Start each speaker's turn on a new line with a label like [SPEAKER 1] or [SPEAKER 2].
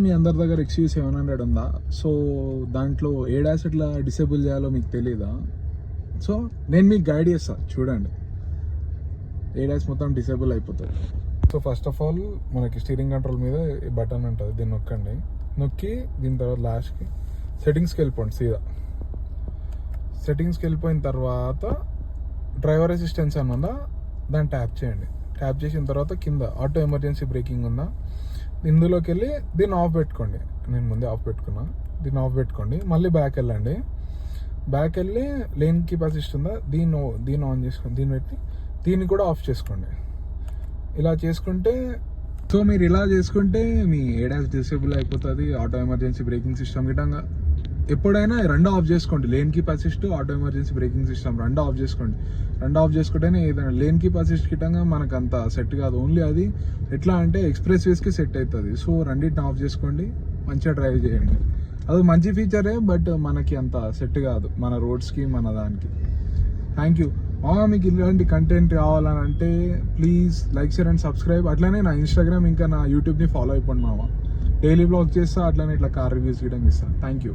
[SPEAKER 1] మీ అందరి దగ్గర XUV700 ఉందా? సో దాంట్లో ADAS ఎట్లా డిసేబుల్ చేయాలో మీకు తెలీదా? సో నేను మీకు గైడ్ చేస్తాను, చూడండి. ADAS మొత్తం డిసేబుల్ అయిపోతుంది. సో ఫస్ట్ ఆఫ్ ఆల్ మనకి స్టీరింగ్ కంట్రోల్ మీద ఈ బటన్ ఉంటుంది, దీన్ని నొక్కండి. నొక్కి దీని తర్వాత లాస్ట్కి సెట్టింగ్స్కి వెళ్ళిపోండి. సీదా సెట్టింగ్స్కి వెళ్ళిపోయిన తర్వాత డ్రైవర్ అసిస్టెన్స్ అని ఉందా, దాన్ని ట్యాప్ చేయండి. ట్యాప్ చేసిన తర్వాత కింద ఆటో ఎమర్జెన్సీ బ్రేకింగ్ ఉందా, ఇందులోకి వెళ్ళి దీన్ని ఆఫ్ పెట్టుకోండి. నేను ముందే ఆఫ్ పెట్టుకున్నా, దీన్ని ఆఫ్ పెట్టుకోండి. మళ్ళీ బ్యాక్ వెళ్ళండి. బ్యాక్ వెళ్ళి లేన్ కీప్ అసిస్ట్ ఉందా, దీన్ని ఆన్ చేసుకోండి. దీన్ని పెట్టి దీన్ని కూడా ఆఫ్ చేసుకోండి. ఇలా చేసుకుంటే, సో మీరు ఇలా చేసుకుంటే మీ ADAS డిసేబుల్ అయిపోతుంది. ఆటో ఎమర్జెన్సీ బ్రేకింగ్ సిస్టమ్ గిట్టంగా ఎప్పుడైనా రెండు ఆఫ్ చేసుకోండి. Lane keep assist, auto emergency braking system రెండు ఆఫ్ చేసుకోండి. రెండు ఆఫ్ చేసుకుంటేనే ఏదైనా లేన్ కీప్ అసిస్ట్ గిట్టంగా మనకు అంత సెట్ కాదు. ఓన్లీ అది ఎట్లా అంటే ఎక్స్ప్రెస్ వేస్కి సెట్ అవుతుంది. సో రెండింటిని ఆఫ్ చేసుకోండి, మంచిగా డ్రైవ్ చేయండి. అది మంచి ఫీచరే, బట్ మనకి అంత సెట్ కాదు మన రోడ్స్కి, మన దానికి. Thank you. మీకు ఇలాంటి కంటెంట్ కావాలని అంటే please like, share and subscribe. అట్లనే నా ఇన్స్టాగ్రామ్ ఇంకా నా యూట్యూబ్ని ఫాలో అయిపోండి మామ. డైలీ బ్లాగ్ చేస్తా, అట్లనే ఇట్లా కార్ రివ్యూస్ చేయడం ఇస్తాను. Thank you.